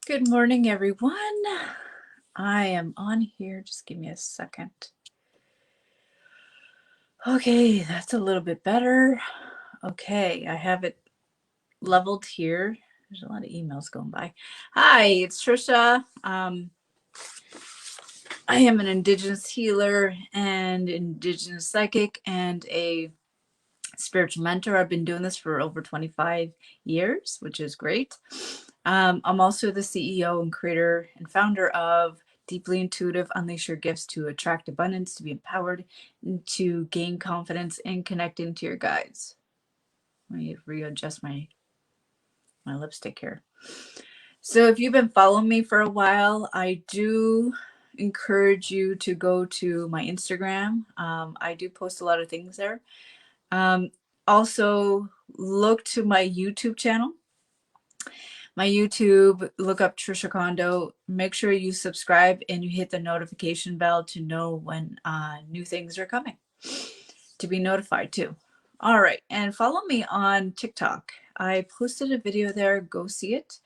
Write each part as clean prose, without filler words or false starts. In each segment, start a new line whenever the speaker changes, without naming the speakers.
Good morning, everyone. I am on here. Just give me a second. Okay, that's a little bit better. Okay, I have it leveled here. There's a lot of emails going by. Hi, it's Trisha. I am an Indigenous healer and Indigenous psychic and a spiritual mentor. I've been doing this for over 25 years, which is great. I'm also the CEO and creator and founder of Deeply Intuitive Unleash Your Gifts to Attract Abundance, to be empowered, and to gain confidence in connecting to your guides. Let me readjust my lipstick here. So if you've been following me for a while, I do encourage you to go to my Instagram. I do post a lot of things there. Also, look to my YouTube channel. My YouTube, look up Trishacondo. Make sure you subscribe and you hit the notification bell to know when new things are coming, to be notified too. All right, and follow me on TikTok. I posted a video there. Go see it.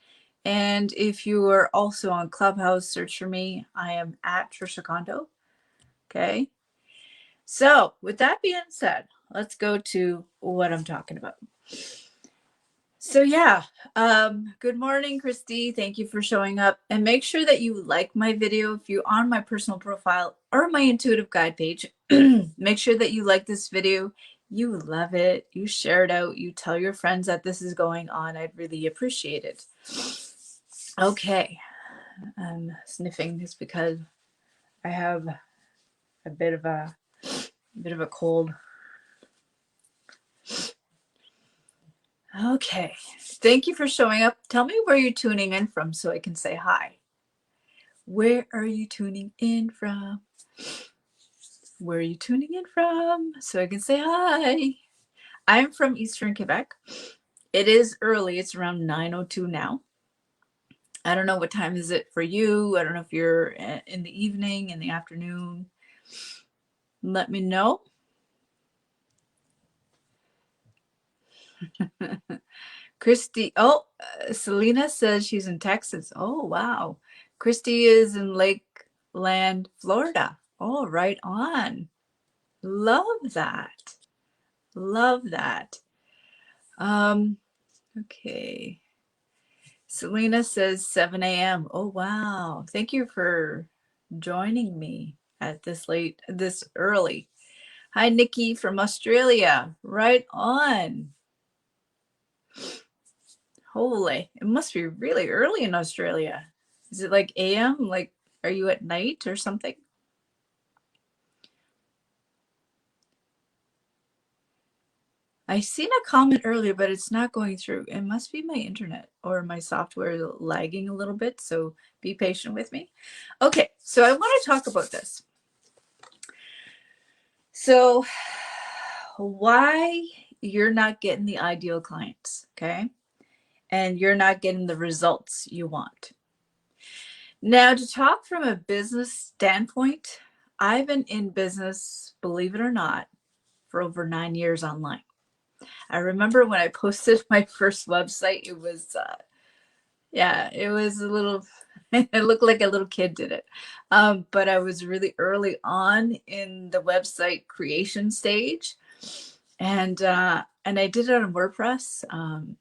And if you are also on Clubhouse, search for me. I am at Trishacondo. Okay. So with that being said, let's go to what I'm talking about. So yeah, good morning, Christy. Thank you for showing up. And make sure that you like my video if you're on my personal profile or my intuitive guide page. Make sure that you like this video, you love it, you share it out, you tell your friends that this is going on. I'd really appreciate it. Okay, I'm sniffing just because I have a bit of a cold. Okay, thank you for showing up. Tell me where you're tuning in from so I can say hi. Where are you tuning in from? Where are you tuning in from so I can say hi? I'm from Eastern Quebec. It is early. It's around 9:02 now. I don't know what time is it for you. I don't know if you're in the evening, in the afternoon. Let me know. Christy, Selena says she's in Texas. Oh, wow. Christy is in Lakeland, Florida. Oh, right on. Love that. Love that. Okay. Selena says 7 a.m. Oh, wow. Thank you for joining me at this early. Hi, Nikki from Australia. Right on. Holy, it must be really early in Australia. Is it like AM? Like, are you at night or something? I seen a comment earlier, but it's not going through. It must be my internet or my software lagging a little bit, so be patient with me. Okay, so I want to talk about this. So, why you're not getting the ideal clients, okay? And you're not getting the results you want. Now, to talk from a business standpoint, I've been in business, believe it or not, for over 9 years online. I remember when I posted my first website, it was, it was a little, it looked like a little kid did it. But I was really early on in the website creation stage. And I did it on WordPress.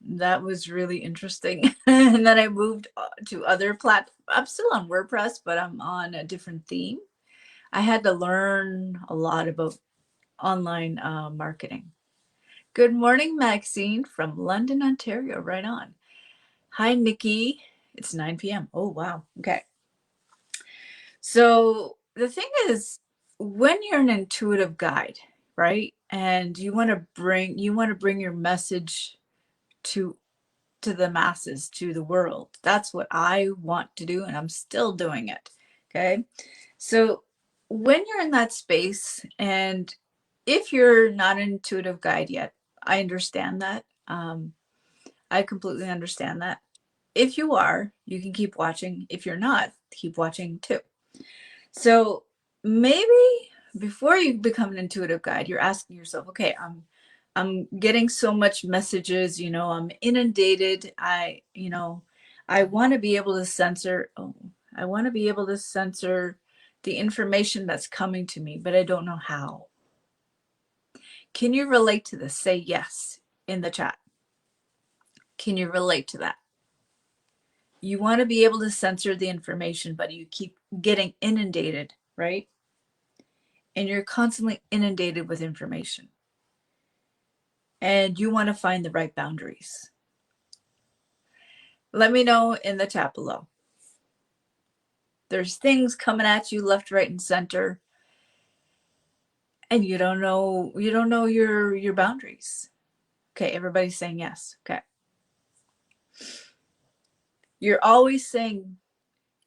That was really interesting. And then I moved to other platforms. I'm still on WordPress, but I'm on a different theme. I had to learn a lot about online marketing. Good morning, Maxine from London, Ontario. Right on. Hi, Nikki. It's 9 p.m. Oh, wow. Okay. So the thing is, when you're an intuitive guide, right, and you want to bring your message to the masses, to the world. That's what I want to do, and I'm still doing it. Okay. So when you're in that space, and if you're not an intuitive guide yet, I understand that. I completely understand that. If you are, you can keep watching. If you're not, keep watching too. So maybe before you become an intuitive guide, you're asking yourself, okay, I'm getting so much messages, I'm inundated. I want to be able to censor, I want to be able to censor the information that's coming to me, but I don't know how. Can you relate to this? Say yes in the chat. Can you relate to that? You want to be able to censor the information, but you keep getting inundated, right? And you're constantly inundated with information. And you want to find the right boundaries. Let me know in the chat below. There's things coming at you left, right, and center, and you don't know your boundaries. Okay, everybody's saying yes. Okay. You're always saying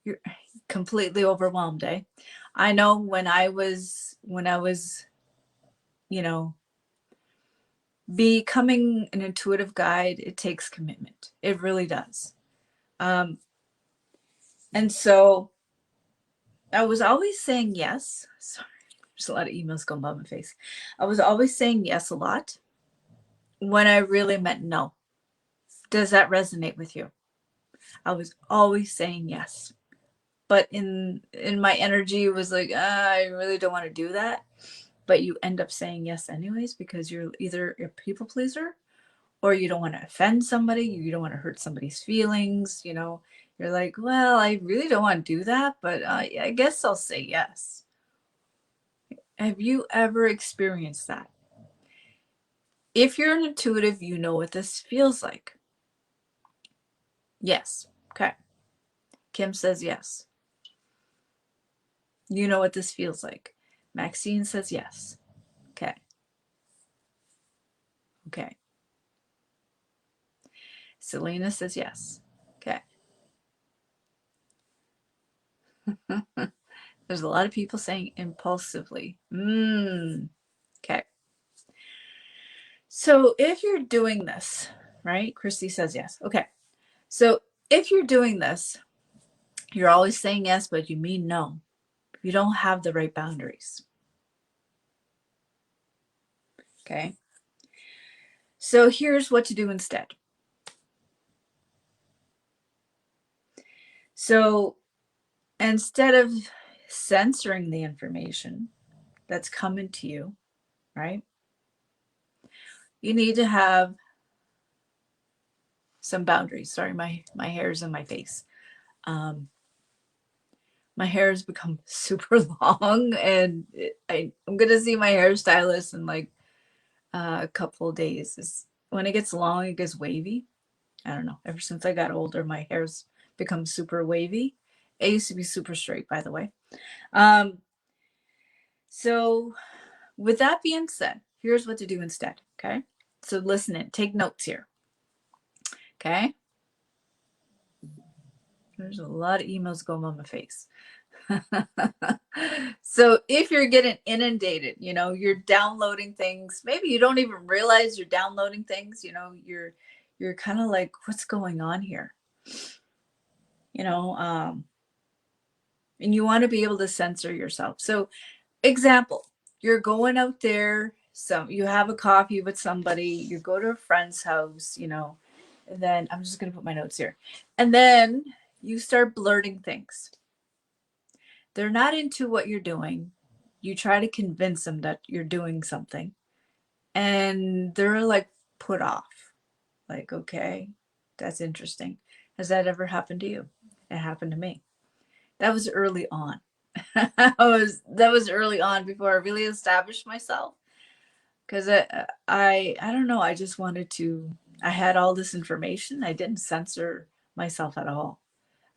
you're completely overwhelmed, eh? I know when I was, you know, becoming an intuitive guide, it takes commitment. It really does. And so I was always saying yes. Sorry, there's a lot of emails going by my face. I was always saying yes a lot when I really meant no. Does that resonate with you? I was always saying yes. But in my energy was like, I really don't want to do that. But you end up saying yes anyways because you're either a people pleaser or you don't want to offend somebody, you don't want to hurt somebody's feelings, you know. You're like, well, I really don't want to do that, but I guess I'll say yes. Have you ever experienced that? If you're an intuitive, you know what this feels like. Yes. Okay. Kim says yes. You know what this feels like. Maxine says yes. Okay. Okay. Selena says yes. Okay. There's a lot of people saying impulsively. Okay. So if you're doing this, right? Christy says yes. Okay. So if you're doing this, you're always saying yes, but you mean no. You don't have the right boundaries. Okay. So here's what to do instead. So instead of censoring the information that's coming to you, right? You need to have some boundaries. Sorry, my hair's in my face. My hair has become super long, and I'm gonna see my hairstylist in like a couple of days. When it gets long, it gets wavy. I don't know. Ever since I got older, my hair's become super wavy. It used to be super straight, by the way. So with that being said, here's what to do instead. Okay. So listen in, take notes here. Okay. There's a lot of emails going on my face. So if you're getting inundated, you know, you're downloading things, maybe you don't even realize you're downloading things, you know, you're kind of like, what's going on here? You know, and you want to be able to censor yourself. So example, you're going out there, so you have a coffee with somebody, you go to a friend's house, you know, and then I'm just going to put my notes here. And then you start blurting things. They're not into what you're doing. You try to convince them that you're doing something, and they're like put off. Like, okay, that's interesting. Has that ever happened to you? It happened to me. That was early on. that was early on before I really established myself. Because I don't know. I just wanted to. I had all this information. I didn't censor myself at all.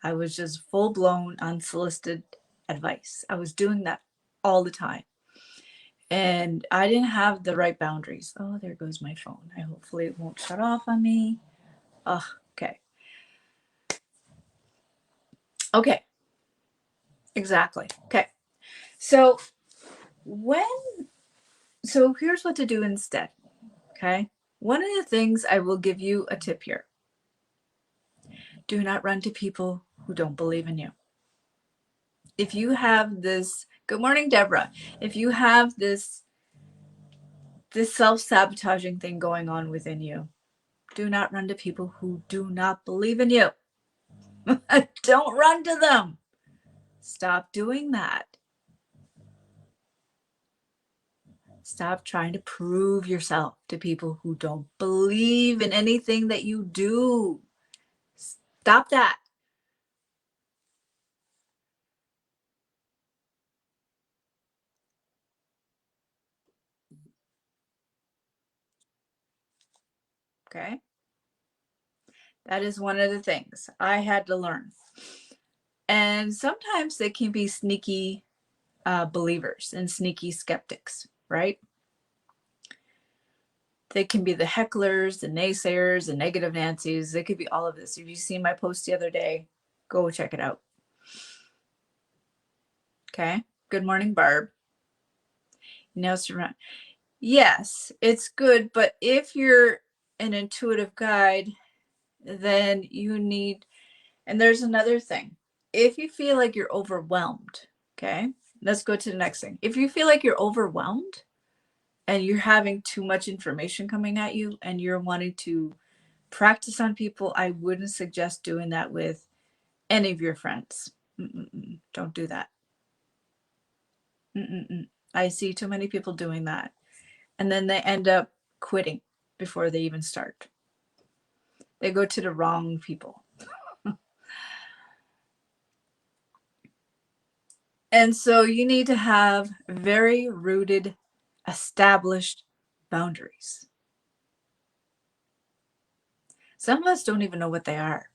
I was just full blown unsolicited advice. I was doing that all the time. And I didn't have the right boundaries. Oh, there goes my phone. I hopefully it won't shut off on me. Oh, okay. Okay. Exactly. Okay. So here's what to do instead. Okay. One of the things I will give you a tip here. Do not run to people who don't believe in you. If you have this, good morning, Deborah. If you have this self-sabotaging thing going on within you, do not run to people who do not believe in you. Don't run to them. Stop doing that. Stop trying to prove yourself to people who don't believe in anything that you do. Stop that. Okay. That is one of the things I had to learn. And sometimes they can be sneaky believers and sneaky skeptics, right? They can be the hecklers, the naysayers, the negative Nancy's. They could be all of this. If you seen my post the other day, go check it out. Okay. Good morning, Barb. Now, yes, it's good. But if you're an intuitive guide, then you need, and there's another thing. If you feel like you're overwhelmed, okay, let's go to the next thing. If you feel like you're overwhelmed and you're having too much information coming at you and you're wanting to practice on people, I wouldn't suggest doing that with any of your friends. Don't do that. I see too many people doing that. And then they end up quitting before they even start. They go to the wrong people. And so you need to have very rooted, established boundaries. Some of us don't even know what they are.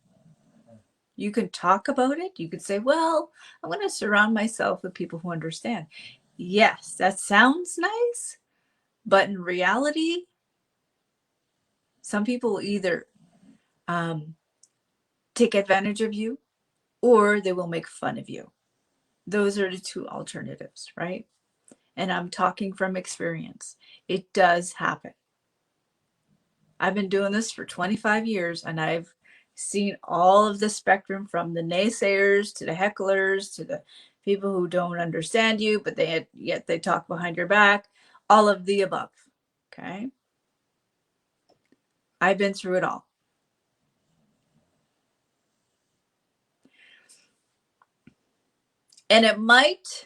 You can talk about it. You could say, well, I'm going to surround myself with people who understand. Yes, that sounds nice. But in reality, some people will either take advantage of you or they will make fun of you. Those are the two alternatives, right? And I'm talking from experience. It does happen. I've been doing this for 25 years and I've seen all of the spectrum from the naysayers to the hecklers to the people who don't understand you, but yet they talk behind your back, all of the above. Okay. I've been through it all. And it might,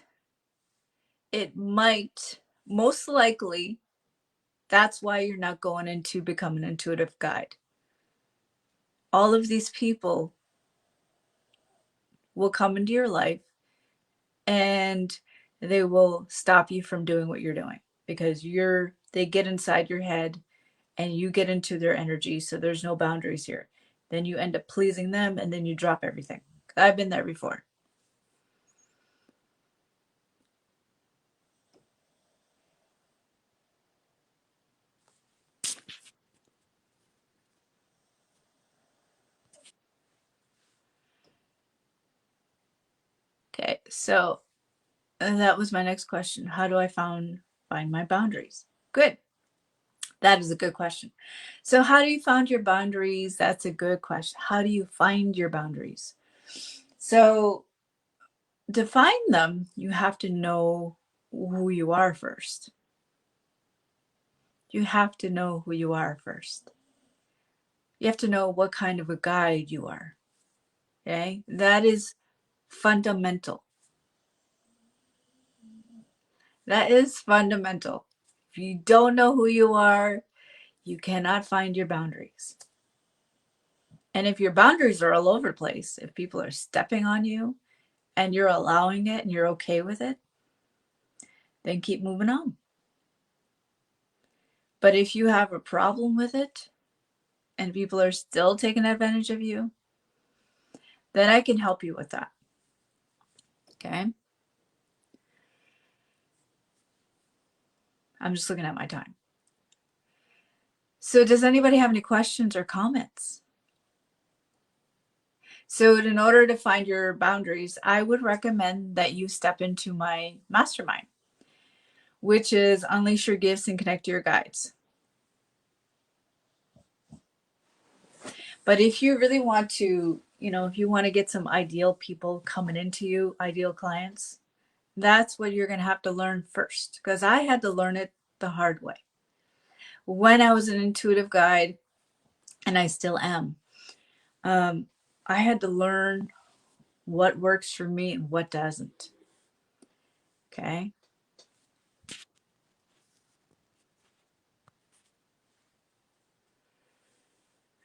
most likely, that's why you're not going into become an intuitive guide. All of these people will come into your life and they will stop you from doing what you're doing because they get inside your head and you get into their energy. So there's no boundaries here. Then you end up pleasing them and then you drop everything. I've been there before. Okay, so that was my next question. How do I find my boundaries? Good. That is a good question. So how do you find your boundaries? That's a good question. How do you find your boundaries? So to find them, you have to know who you are first. You have to know who you are first. You have to know what kind of a guide you are. Okay? That is fundamental. That is fundamental. If you don't know who you are, you cannot find your boundaries. And if your boundaries are all over the place, if people are stepping on you and you're allowing it and you're okay with it, then keep moving on. But if you have a problem with it and people are still taking advantage of you, then I can help you with that. Okay? I'm just looking at my time. So does anybody have any questions or comments? So in order to find your boundaries, I would recommend that you step into my mastermind, which is Unleash Your Gifts and Connect to Your Guides. But if you really want to, if you want to get some ideal people coming into you, ideal clients, that's what you're going to have to learn first, because I had to learn it the hard way. When I was an intuitive guide, and I still am, I had to learn what works for me and what doesn't. Okay.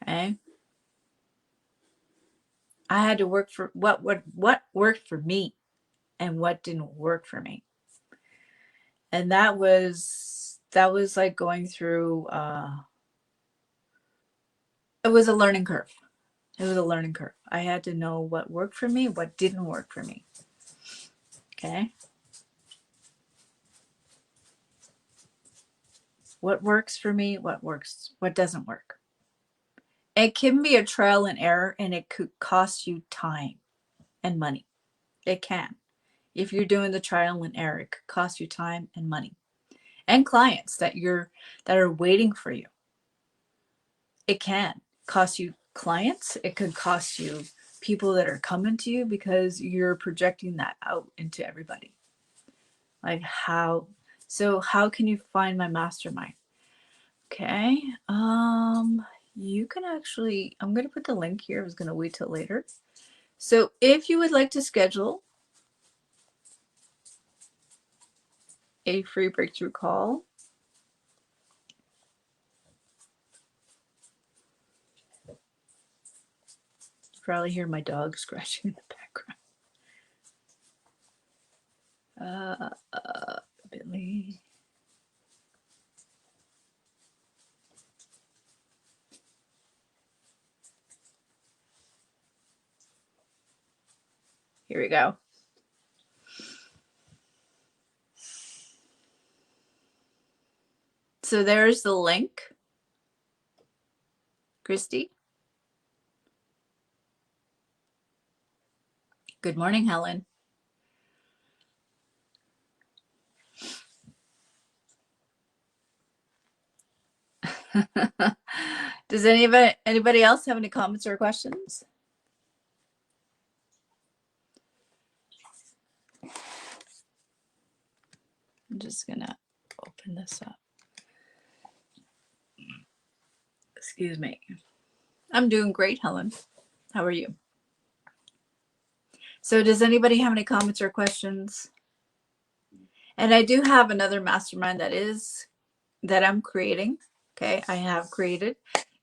Okay. I had to work for what worked for me and what didn't work for me. And that was like going through it was a learning curve. It was a learning curve. I had to know what worked for me, what didn't work for me. Okay. What works for me, what doesn't work. It can be a trial and error, and it could cost you time and money. It can. If you're doing the trial and error, it could cost you time and money. And clients that are waiting for you. It can cost you clients. It could cost you people that are coming to you because you're projecting that out into everybody. Like how can you find my mastermind? Okay. You can actually, I'm going to put the link here. I was going to wait till later. So if you would like to schedule a free breakthrough call, you probably hear my dog scratching in the background. Billy. Here we go. So there's the link. Christy. Good morning, Helen. Does anybody else have any comments or questions? I'm just gonna open this up. Excuse me. I'm doing great, Helen. How are you? So does anybody have any comments or questions? And I do have another mastermind that I'm creating. Okay, I have created.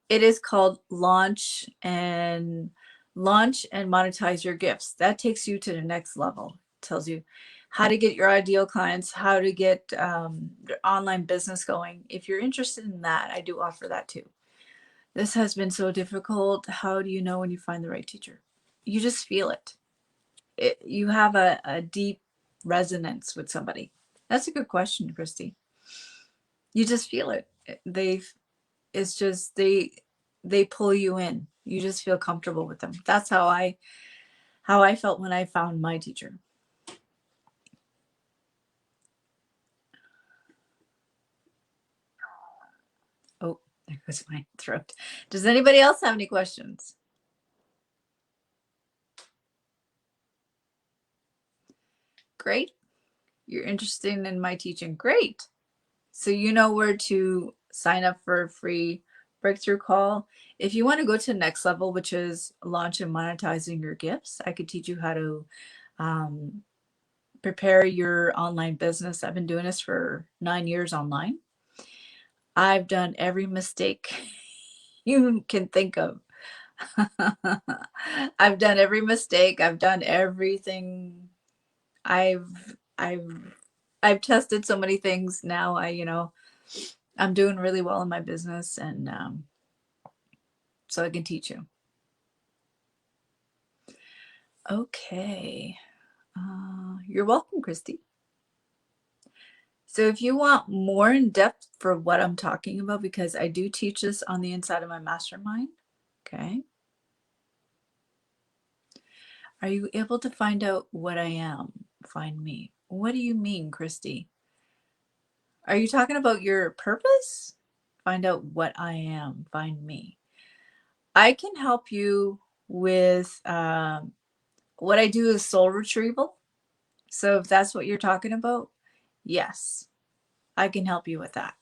It is called Launch and Monetize Your Gifts. That takes you to the next level. It tells you how to get your ideal clients, how to get your online business going. If you're interested in that, I do offer that too. This has been so difficult. How do you know when you find the right teacher? You just feel it. You have a deep resonance with somebody. That's a good question, Christy. You just feel it. It's just they pull you in. You just feel comfortable with them. That's how I felt when I found my teacher. Oh, there goes my throat. Does anybody else have any questions? Great. You're interested in my teaching. Great. So you know where to sign up for a free breakthrough call. If you want to go to the next level, which is launch and monetizing your gifts, I could teach you how to prepare your online business. I've been doing this for 9 years online. I've done every mistake you can think of. I've done every mistake. I've done everything. I've tested so many things now. I'm doing really well in my business, and so I can teach you. Okay. You're welcome, Christy. So if you want more in depth for what I'm talking about, because I do teach this on the inside of my mastermind, okay? Are you able to find out what I am? Find me. What do you mean, Christy? Are you talking about your purpose? Find out what I am. Find me. I can help you with what I do is soul retrieval. So if that's what you're talking about, yes, I can help you with that.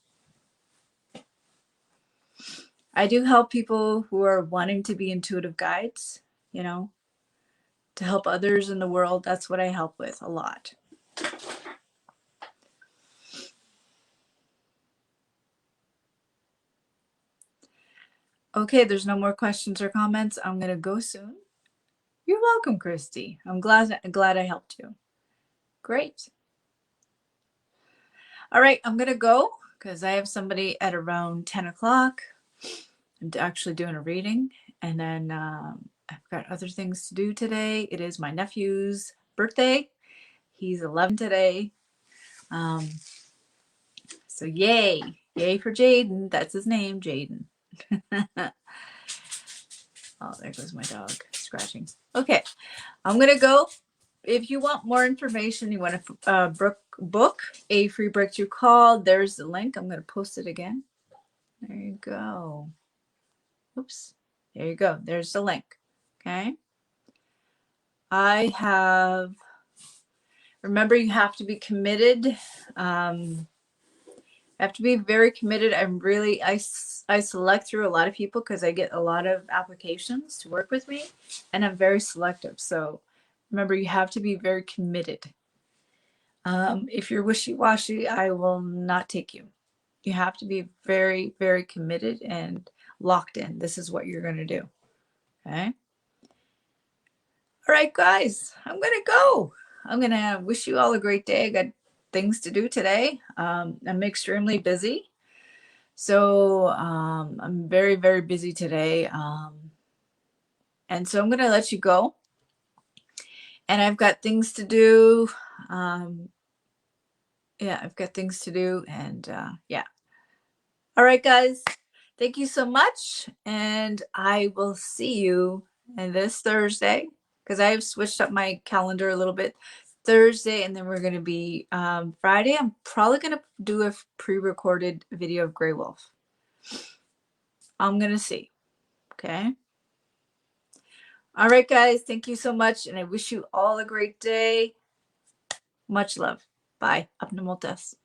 I do help people who are wanting to be intuitive guides. you know, to help others in the world. That's what I help with a lot. Okay, there's no more questions or comments. I'm going to go soon. You're welcome, Christy. I'm glad I helped you. Great. All right, I'm going to go because I have somebody at around 10 o'clock. I'm actually doing a reading, and then I've got other things to do today. It is my nephew's birthday. He's 11 today. So yay. Yay for Jaden. That's his name, Jaden. Oh, there goes my dog scratching. Okay, I'm going to go. If you want more information, you want to book a free breakthrough call, there's the link. I'm going to post it again. There you go. Oops. There you go. There's the link. Okay. Remember, you have to be committed. I have to be very committed. I select through a lot of people because I get a lot of applications to work with me, and I'm very selective. So remember, you have to be very committed. If you're wishy-washy, I will not take you. You have to be very, very committed and locked in. This is what you're going to do. Okay. All right, guys, I'm going to go. I'm going to wish you all a great day. I got things to do today. I'm extremely busy. So I'm very, very busy today. And so I'm going to let you go. And I've got things to do. Yeah, I've got things to do. And yeah. All right, guys. Thank you so much. And I will see you this Thursday because I have switched up my calendar a little bit. Thursday, and then we're going to be Friday. I'm probably going to do a pre-recorded video of Grey Wolf. I'm going to see. Okay. All right, guys. Thank you so much. And I wish you all a great day. Much love. Bye. Apnamoltes.